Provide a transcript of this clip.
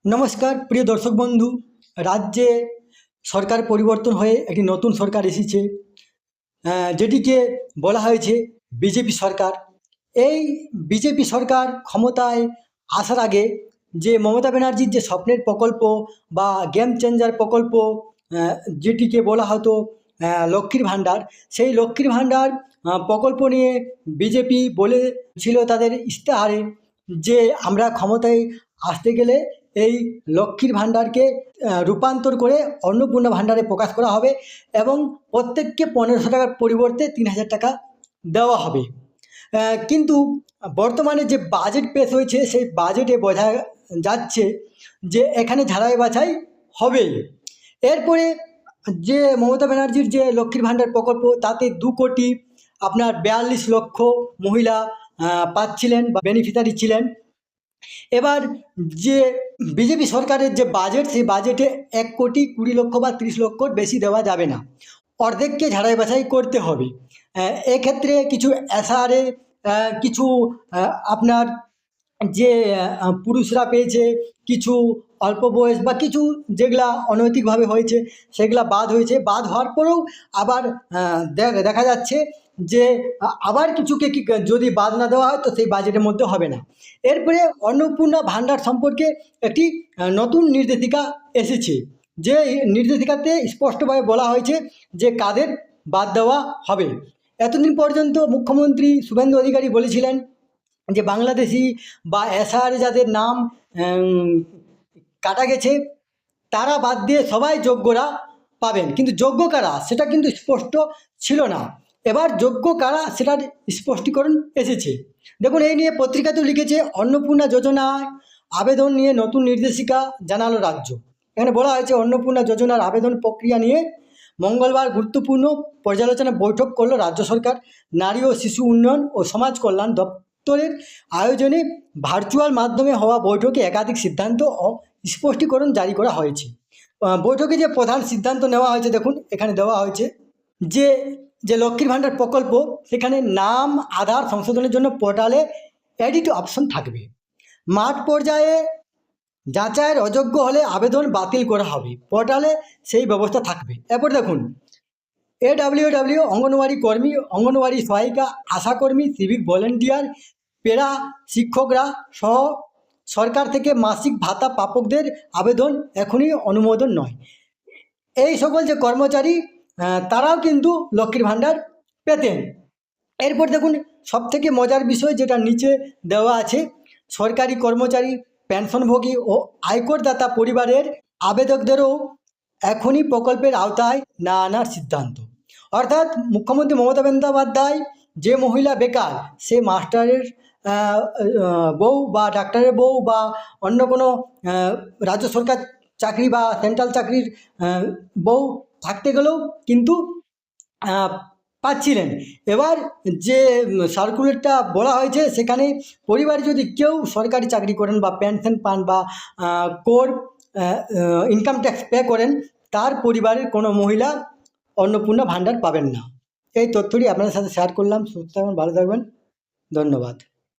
নমস্কার প্রিয় দর্শক বন্ধু। রাজ্যে সরকার পরিবর্তন হয়ে একটি নতুন সরকার এসেছে, যেটিকে বলা হয়েছে বিজেপি সরকার। এই বিজেপি সরকার ক্ষমতায় আসার আগে যে মমতা ব্যানার্জির যে স্বপ্নের প্রকল্প বা গেম চেঞ্জার প্রকল্প, আহ, যেটিকে বলা হতো লক্ষ্মীর ভাণ্ডার, সেই লক্ষ্মীর ভাণ্ডার প্রকল্প নিয়ে বিজেপি বলেছিল তাদের ইশতেহারে যে আমরা ক্ষমতায় আসতে গেলে এই লক্ষ্মীর ভাণ্ডারকে রূপান্তর করে অন্নপূর্ণা ভাণ্ডারে প্রকাশ করা হবে এবং প্রত্যেককে ১৫০০ টাকার পরিবর্তে ৩০০০ টাকা দেওয়া হবে। কিন্তু বর্তমানে যে বাজেট পেশ হয়েছে সেই বাজেটে বোঝা যাচ্ছে যে এখানে ঝাড়াই বাছাই হবে। এরপরে যে মমতা ব্যানার্জির যে লক্ষ্মীর ভাণ্ডার প্রকল্প, তাতে ২ কোটি আপনার ৪২ লক্ষ মহিলা পাচ্ছিলেন বা বেনিফিশিয়ারি ছিলেন। এবার যে বিজেপি সরকারের যে বাজেট, সেই বাজেটে ১ কোটি ২০ লক্ষ বা ৩০ লক্ষর বেশি দেওয়া যাবে না, অর্ধেককে ঝাড়াই বাছাই করতে হবে। এক্ষেত্রে কিছু এসআরএ, কিছু আপনার যে পুরুষরা পেয়েছে, কিছু অল্প বয়স বা কিছু যেগুলা অনৈতিকভাবে হয়েছে সেগুলা বাদ হয়েছে। বাদ হওয়ার পরেও আবার দেখা যাচ্ছে যে আবার কিছুকে যদি বাদ না দেওয়া হয় তো সেই বাজেটের মধ্যে হবে না। এরপরে অন্নপূর্ণা ভাণ্ডার সম্পর্কে একটি নতুন নির্দেশিকা এসেছে, যে নির্দেশিকাতে স্পষ্টভাবে বলা হয়েছে যে কাদের বাদ দেওয়া হবে। এতদিন পর্যন্ত মুখ্যমন্ত্রী শুভেন্দু অধিকারী বলেছিলেন যে বাংলাদেশি বা এসআর যাদের নাম কাটা গেছে তারা বাদ দিয়ে সবাই যোগ্যরা পাবেন, কিন্তু যোগ্য কারা সেটা কিন্তু স্পষ্ট ছিল না। এবার যোগ্য কারা সেটার স্পষ্টীকরণ এসেছে। দেখুন, এই নিয়ে পত্রিকাতেও লিখেছে, অন্নপূর্ণা যোজনায় আবেদন নিয়ে নতুন নির্দেশিকা জানালো রাজ্য। এখানে বলা হয়েছে অন্নপূর্ণা যোজনার আবেদন প্রক্রিয়া নিয়ে মঙ্গলবার গুরুত্বপূর্ণ পর্যালোচনা বৈঠক করল রাজ্য সরকার। নারী ও শিশু উন্নয়ন ও সমাজ কল্যাণ দপ্তরের আয়োজনে ভার্চুয়াল মাধ্যমে হওয়া বৈঠকে একাধিক সিদ্ধান্ত ও স্পষ্টীকরণ জারি করা হয়েছে। বৈঠকে যে প্রধান সিদ্ধান্ত নেওয়া হয়েছে, দেখুন এখানে দেওয়া হয়েছে যে যে লক্ষ্মীর ভাণ্ডার প্রকল্প, সেখানে নাম আধার সংশোধনের জন্য পোর্টালে এডিট অপশন থাকবে। মাঠ পর্যায়ে যাচাইয়ের অযোগ্য হলে আবেদন বাতিল করা হবে, পোর্টালে সেই ব্যবস্থা থাকবে। এরপর দেখুন, AWW অঙ্গনওয়াড়ি কর্মী, অঙ্গনওয়াড়ি সহায়িকা, আশাকর্মী, সিভিক ভলেন্টিয়ার, পেরা শিক্ষকরা সহ সরকার থেকে মাসিক ভাতা প্রাপকদের আবেদন এখনই অনুমোদন নয়। এই সকল যে কর্মচারী তারাও কিন্তু লক্ষ্মীর ভাণ্ডার পেতেন। এরপর দেখুন, সবথেকে মজার বিষয় যেটা নিচে দেওয়া আছে, সরকারি কর্মচারী, পেনশনভোগী ও আয়করদাতা পরিবারের আবেদকদেরও এখনই প্রকল্পের আওতায় না আনার সিদ্ধান্ত। অর্থাৎ মুখ্যমন্ত্রী মমতা বন্দ্যোপাধ্যায়, যে মহিলা বেকার, সে মাস্টারের বউ বা ডাক্তারের বউ বা অন্য কোনো রাজ্য সরকার চাকরি বা সেন্ট্রাল চাকরির বউ থাকতে গেলেও কিন্তু পাচ্ছিলেন। এবার যে সার্কুলারটা বলা হয়েছে, সেখানে পরিবারে যদি কেউ সরকারি চাকরি করেন বা পেনশন পান বা কোর ইনকাম ট্যাক্স পে করেন, তার পরিবারের কোনো মহিলা অন্নপূর্ণা ভাণ্ডার পাবেন না। এই তথ্যটি আপনাদের সাথে শেয়ার করলাম। সুস্থ থাকবেন, ভালো থাকবেন, ধন্যবাদ।